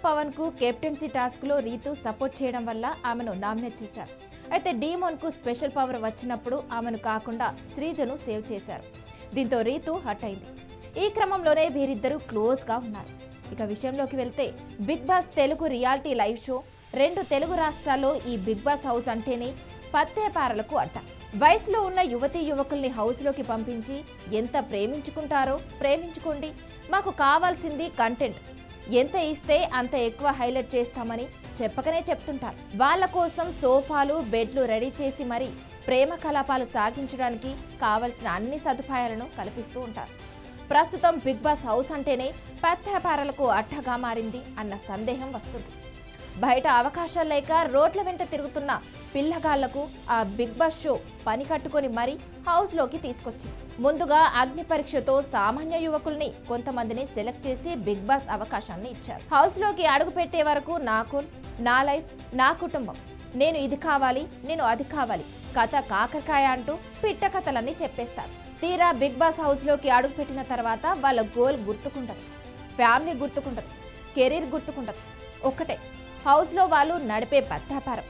పవన్ కు captaincy task లో Ritu support చేయడం వల్ల ఆమెను నామినేట్ చేశారు. అయితే డీమోన్ కు స్పెషల్ పవర్ వచ్చినప్పుడు ఆమెను కాకుండా శ్రీజను సేవ్ చేశారు. దీంతో రీతు హట్ అయింది. ఈ క్రమంలోనే వీరిద్దరూ క్లోజ్ గా ఉన్నారు. ఇక విషయంలోకి వెళ్తే Bigg Boss Telugu reality live show 2 Telugu రాష్ట్రాల్లో ఈ బిగ్ బాస్ హౌస్ అంటేనే పత్తేపారలకు అడ్డ. వయసులో ఉన్న యువతీ యువకుల్ని హౌస్లోకి పంపించి ఎంత ప్రేమించుకుంటారో ప్రేమించుకోండి, మాకు కావాల్సింది కంటెంట్, ఎంత ఇస్తే అంత ఎక్కువ హైలైట్ చేస్తామని చెప్పకనే చెప్తుంటారు. వాళ్ళ కోసం సోఫాలు బెడ్లు రెడీ చేసి మరీ ప్రేమ కలాపాలు సాగించడానికి కావలసిన అన్ని సదుపాయాలను కల్పిస్తూ ఉంటారు. ప్రస్తుతం బిగ్ బాస్ హౌస్ అంటేనే పత్తేపారలకు అడ్డగా మారింది అన్న సందేహం వస్తుంది. బయట అవకాశాలు లేక రోడ్ల వెంట తిరుగుతున్న పిల్లగాళ్లకు ఆ బిగ్ బాస్ షో పని కట్టుకొని మరీ హౌస్లోకి తీసుకొచ్చింది. ముందుగా అగ్ని పరీక్షతో సామాన్య యువకుల్ని కొంతమందిని సెలెక్ట్ చేసి బిగ్ బాస్ అవకాశాన్ని ఇచ్చారు. హౌస్లోకి అడుగు పెట్టే వరకు నా కోల్, నా లైఫ్, నా కుటుంబం, నేను ఇది కావాలి, నేను అది కావాలి, కథ కాకరకాయ అంటూ పిట్ట కథలన్నీ చెప్పేస్తారు. తీరా బిగ్ బాస్ హౌస్లోకి అడుగు పెట్టిన తర్వాత వాళ్ళ గోల్ గుర్తుకుంటది, ఫ్యామిలీ గుర్తుకుంటది, కెరీర్ గుర్తుకుంటది. ఒక్కటే, హౌస్లో వాళ్ళు నడిపే పత్తాపారం.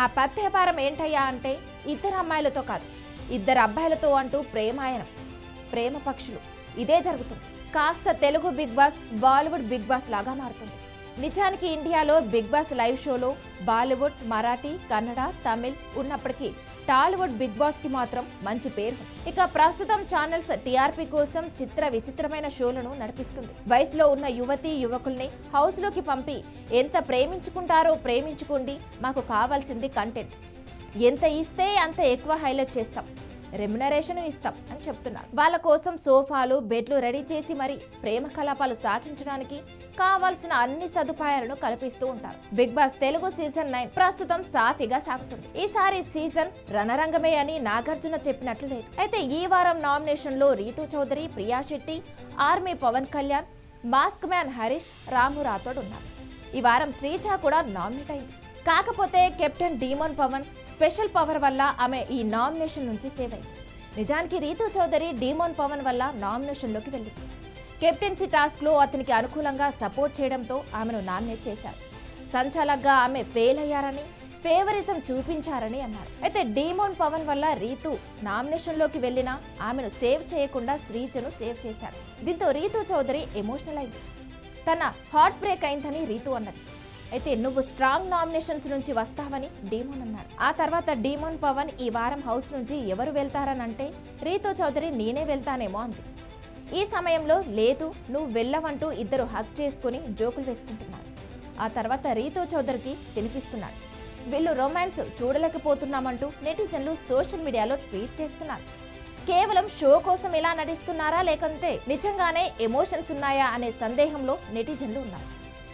ఆ పత్తేపారం ఏంటయ్యా అంటే ఇద్దరు అమ్మాయిలతో కాదు, 2 అబ్బాయిలతో అంటూ ప్రేమాయణం, ప్రేమ పక్షులు. ఇదే జరుగుతుంది. కాస్త Telugu Bigg Boss Bollywood Bigg Boss లాగా మారుతుంది. నిజానికి ఇండియాలో బిగ్ బాస్ లైవ్ షోలో బాలీవుడ్, మరాఠీ, కన్నడ, తమిళ్ ఉన్నప్పటికీ టాలీవుడ్ బిగ్ బాస్ కి మాత్రం మంచి పేరు. ఇక ప్రస్తుతం ఛానల్స్ టీఆర్పీ కోసం చిత్ర విచిత్రమైన షోలను నడిపిస్తుంది. వయసులో ఉన్న యువతీ యువకుల్ని హౌస్ లోకి పంపి ఎంత ప్రేమించుకుంటారో ప్రేమించుకోండి, మాకు కావాల్సింది కంటెంట్, ఎంత ఇస్తే అంత ఎక్కువ హైలైట్ చేస్తాం, రెమ్యునరేషన్ ఇస్తాం అని చెప్తున్నారు. వాళ్ళ కోసం సోఫాలు బెడ్లు రెడీ చేసి మరి ప్రేమ కలాపాలు సాగించడానికి కావాల్సిన అన్ని సదుపాయాలను కల్పిస్తూ ఉంటారు. బిగ్ బాస్ తెలుగు సీజన్ 9 ప్రస్తుతం సాఫీగా సాగుతుంది. ఈసారి సీజన్ రణరంగమే అని నాగార్జున చెప్పినట్లు లేదు. అయితే ఈ వారం నామినేషన్ లో Ritu Chowdary, Priya Shetty, army Pawan Kalyan, mask man Harish, Ramu Rathod ఉన్నారు. ఈ వారం శ్రీజ కూడా నామినేట్ అయింది. కాకపోతే captain demon Pawan special power వల్ల ఆమె ఈ నామినేషన్ నుంచి సేవ్ అయింది. నిజానికి రీతు చౌదరి డీమోన్ పవన్ వల్ల నామినేషన్లోకి వెళ్ళింది. కెప్టెన్సీ టాస్క్ లో అతనికి అనుకూలంగా సపోర్ట్ చేయడంతో ఆమెను నామినేట్ చేశారు. సంచాలకుగా ఆమె ఫెయిల్ అయ్యారని, ఫేవరిజం చూపించారని అన్నారు. అయితే డీమోన్ పవన్ వల్ల రీతు నామినేషన్లోకి వెళ్ళినా ఆమెను సేవ్ చేయకుండా శ్రీజను సేవ్ చేశారు. దీంతో రీతు చౌదరి ఎమోషనల్ అయింది. తన హార్ట్ బ్రేక్ అయిందని రీతు అన్నది. అయితే నువ్వు స్ట్రాంగ్ నామినేషన్స్ నుంచి వస్తావని డీమోన్ అన్నాడు. ఆ తర్వాత డీమోన్ పవన్ ఈ వారం హౌస్ నుంచి ఎవరు వెళ్తారనంటే రీతు చౌదరి నేనే వెళ్తానేమో అంది. ఈ సమయంలో లేదు నువ్వు వెళ్ళవంటూ ఇద్దరు హగ్ చేసుకుని జోకులు వేసుకుంటున్నారు. ఆ తర్వాత రీతు చౌదరికి తినిపిస్తున్నాడు. వీళ్ళు రొమాన్స్ చూడలేకపోతున్నామంటూ నెటిజన్లు సోషల్ మీడియాలో ట్వీట్ చేస్తున్నారు. కేవలం షో కోసం ఇలా నటిస్తున్నారా లేకంటే నిజంగానే ఎమోషన్స్ ఉన్నాయా అనే సందేహంలో నెటిజన్లు ఉన్నారు.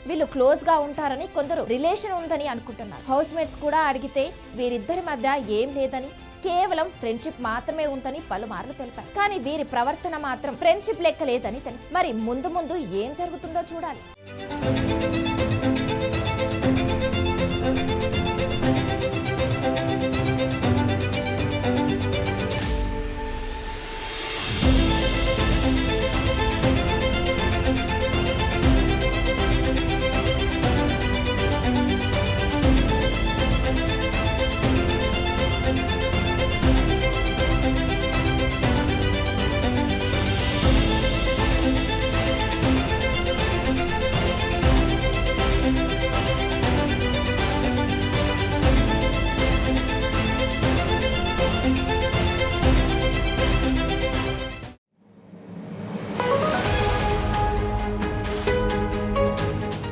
వీళ్ళు క్లోజ్ గా ఉంటారని, కొందరు రిలేషన్ ఉందని అనుకుంటున్నారు. హౌస్ మేట్స్ కూడా అడిగితే వీరిద్దరి మధ్య ఏం లేదని, కేవలం ఫ్రెండ్షిప్ మాత్రమే ఉందని పలుమార్లు తెలిపారు. కానీ వీరి ప్రవర్తన మాత్రం ఫ్రెండ్షిప్ లెక్క లేదని తెలుసు. మరి ముందు ముందు ఏం జరుగుతుందో చూడాలి.